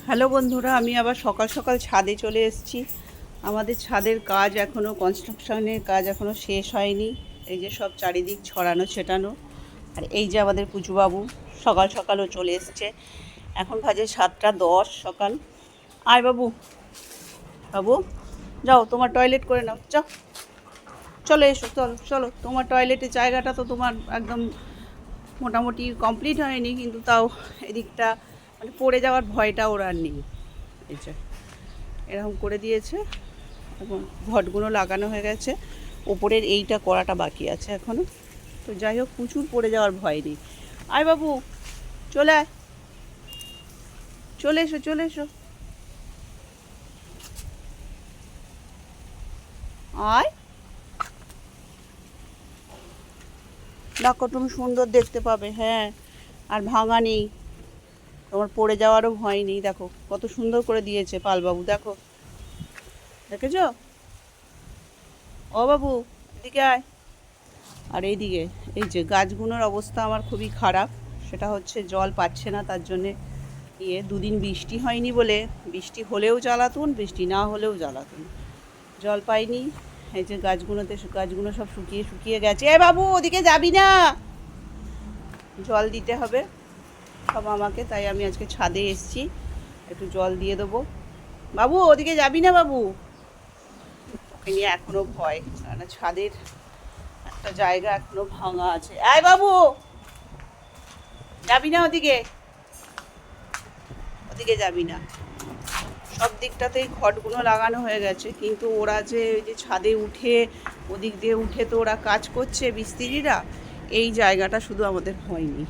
Hello বন্ধুরা, আমি আবার সকাল সকাল ছাদে চলে এসেছি। আমাদের ছাদের কাজ এখনও, কনস্ট্রাকশনের কাজ এখনও শেষ হয়নি। এই যে সব চারিদিক ছড়ানো ছেটানো। আর এই যে আমাদের পুচুবাবু সকাল সকালও চলে এসছে। এখন বাজে 7:10 সকাল। আয় বাবু, বাবু যাও তোমার টয়লেট করে নাও, যাও চলে এসো, চলো চলো। তোমার টয়লেটের জায়গাটা তো তোমার একদম মোটামুটি কমপ্লিট হয়নি, কিন্তু তাও এদিকটা মানে পড়ে যাওয়ার ভয়টা ওর আর নেই। এই যে এরকম করে দিয়েছে। এখন ঘটগুলো লাগানো হয়ে গেছে, ওপরের এইটা করাটা বাকি আছে এখনও। তো যাই হোক, প্রচুর পড়ে যাওয়ার ভয় নেই। আয় বাবু, চলে আয়, চলে এসো চলে এসো, আয়। দেখো তুমি সুন্দর দেখতে পাবে, হ্যাঁ। আর ভাঙা নেই, তোমার পড়ে যাওয়ারও ভয় নেই। দেখো কত সুন্দর করে দিয়েছে পালবাবু, দেখো, দেখেছ? ও বাবু, এদিকে আয়। আর এইদিকে এই যে গাছগুলোর অবস্থা আমার খুবই খারাপ। সেটা হচ্ছে জল পাচ্ছে না, তার জন্যে দুদিন বৃষ্টি হয়নি বলে, বৃষ্টি হলেও জ্বালাতুন, বৃষ্টি না হলেও জ্বালাতুন, জল পাইনি। এই যে গাছগুলো সব শুকিয়ে শুকিয়ে গেছে। এ বাবু, ওদিকে যাবি না, জল দিতে হবে সব আমাকে, তাই আমি আজকে ছাদে এসেছি, একটু জল দিয়ে দেবো। বাবু, ওদিকে যাবি না বাবু। ওকে নিয়ে এখনও ভয়, কারণ ছাদের একটা জায়গা এখনো ভাঙা আছে। আয় বাবু, যাবি না ওদিকে, ওদিকে যাবি না। সব দিকটাতেই ঘটগুলো লাগানো হয়ে গেছে, কিন্তু ওরা যে ওই যে ছাদে উঠে ওদিক দিয়ে উঠে তো ওরা কাজ করছে মিস্ত্রিরা, এই জায়গাটা শুধু আমাদের হয়নি।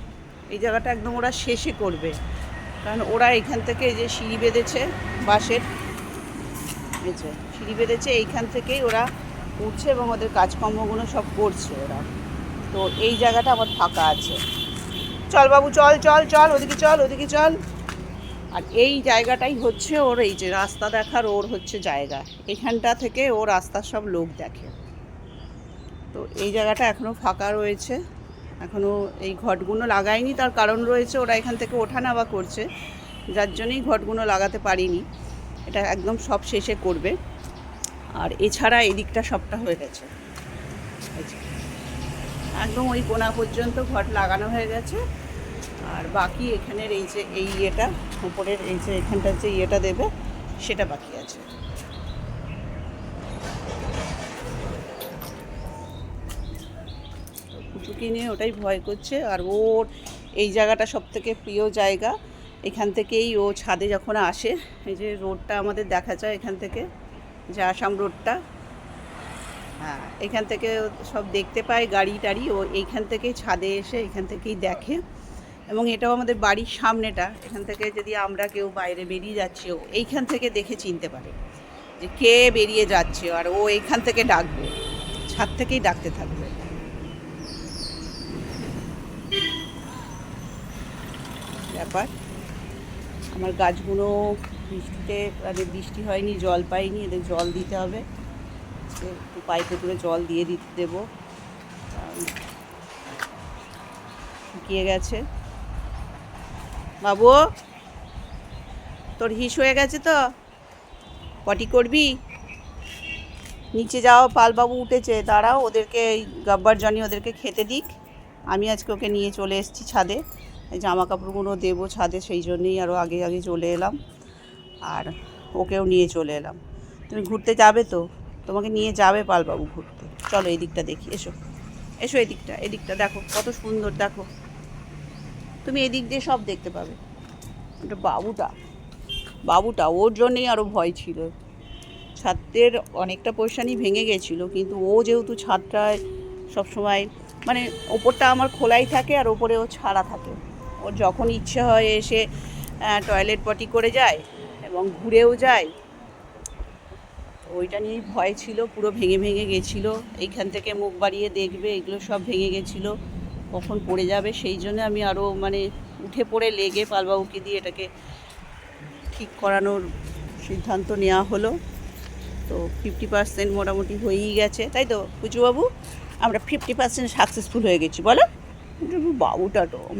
এই জায়গাটা একদম ওরা শেষে করবে, কারণ ওরা এখান থেকে যে সিঁড়ি বেঁধেছে বাঁশের, এই যে সিঁড়ি বেঁধেছে, এইখান থেকেই ওরা উঠছে এবং ওদের কাজকর্মগুলো সব করছে ওরা। তো এই জায়গাটা আমার ফাঁকা আছে। চল বাবু, চল চল চল, ওদিকে চল, ওদিকে চল। আর এই জায়গাটাই হচ্ছে ওর, এই যে রাস্তা দেখার ওর হচ্ছে জায়গা, এখানটা থেকে ও রাস্তার সব লোক দেখে। তো এই জায়গাটা এখনও ফাঁকা রয়েছে, এখনও এই ঘটগুলো লাগায়নি। তার কারণ রয়েছে, ওরা এখান থেকে ওঠা নামা করছে, যার জন্যই ঘটগুলো লাগাতে পারিনি। এটা একদম সব শেষে করবে। আর এছাড়া এই দিকটা সবটা হয়ে গেছে, একদম ওই কোণা পর্যন্ত ঘট লাগানো হয়ে গেছে। আর বাকি এখানের এই যে এই ইয়েটা উপরের এই যে এখানটার যে ইয়েটা দেবে, সেটা বাকি আছে। কুচুকি নিয়ে ওটাই ভয় করছে। আর ওর এই জায়গাটা সব থেকে প্রিয় জায়গা, এখান থেকেই ও ছাদে যখন আসে, এই যে রোডটা আমাদের দেখা যায় এখান থেকে, যে আসাম রোডটা, হ্যাঁ, এখান থেকে সব দেখতে পায় গাড়ি টাড়ি, ও এইখান থেকেই ছাদে এসে এখান থেকেই দেখে। এবং এটাও আমাদের বাড়ির সামনেটা, এখান থেকে যদি আমরা কেউ বাইরে বেরিয়ে যাচ্ছি, ও এইখান থেকে দেখে চিনতে পারে যে কে বেরিয়ে যাচ্ছে, আর ও এইখান থেকে ডাকবে, ছাদ থেকেই ডাকতে থাকবে। ব্যাপার আমার গাছগুলো বৃষ্টিতে, মানে বৃষ্টি হয়নি, জল পাইনি, এদের জল দিতে হবে। একটু পাইপে করে জল দিয়ে দেবো, শুকিয়ে গেছে। বাবু, তোর হিস হয়ে গেছে তো, পটি করবি? নিচে যাও, পালবাবু উঠেছে, দাঁড়াও, ওদেরকে এই গাব্বার জনি ওদেরকে খেতে দিক। আমি আজকে ওকে নিয়ে চলে এসেছি ছাদে, এই জামা কাপড়গুলো দেবো ছাদে, সেই জন্যেই আরও আগে আগে চলে এলাম। আর ওকেও নিয়ে চলে এলাম। তুমি ঘুরতে যাবে তো? তোমাকে নিয়ে যাবে পালবাবু ঘুরতে, চলো এই দিকটা দেখি, এসো এসো, এদিকটা এদিকটা দেখো কত সুন্দর, দেখো তুমি এদিক দিয়ে সব দেখতে পাবে। ওটা বাবুটা, বাবুটা ওর জন্যেই আরও ভয় ছিল। ছাদের অনেকটা পোর্শনই ভেঙে গেছিলো, কিন্তু ও যেহেতু ছাদটায় সবসময়, মানে ওপরটা আমার খোলাই থাকে আর ওপরে ও ছাড়া থাকে, ওর যখন ইচ্ছে হয় এসে টয়লেট পটি করে যায় এবং ঘুরেও যায়। ওইটা নিয়েই ভয় ছিল, পুরো ভেঙে ভেঙে গেছিলো, এইখান থেকে মুখ বাড়িয়ে দেখবে, এগুলো সব ভেঙে গেছিলো, কখন পড়ে যাবে, সেই জন্য আমি আরও মানে উঠে পড়ে লেগে পালবাবুকে দিয়ে এটাকে ঠিক করানোর সিদ্ধান্ত নেওয়া হলো। তো 50% মোটামুটি হয়েই গেছে, তাই তো পুচুবাবু? আমরা 50% সাকসেসফুল হয়ে গেছি, বলো?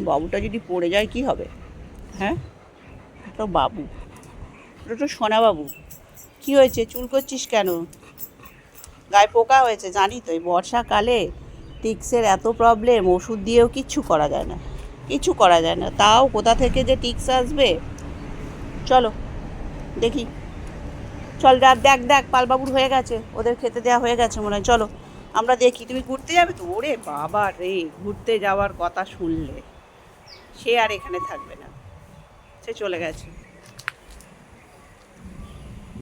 বাবুটা যদি পড়ে যায় কি হবে, হ্যাঁ? তো বাবু, ওটা তো সোনাবাবু। কী হয়েছে, চুল করছিস কেন? গায়ে পোকা হয়েছে, জানি তো এই বর্ষাকালে টিক্সের এত প্রবলেম, ওষুধ দিয়েও কিচ্ছু করা যায় না, কিছু করা যায় না। তাও কোথা থেকে যে টিক্স আসবে। চলো দেখি, চল দেখ দেখ দেখ পালবাবুর হয়ে গেছে, ওদের খেতে দেওয়া হয়ে গেছে মনে হয়। চলো আমরা দেখি। তুমি ঘুরতে যাবে তো? ওরে বাবা রে, ঘুরতে যাওয়ার কথা শুনলে সে আর এখানে থাকবে না, সে চলে গেছে।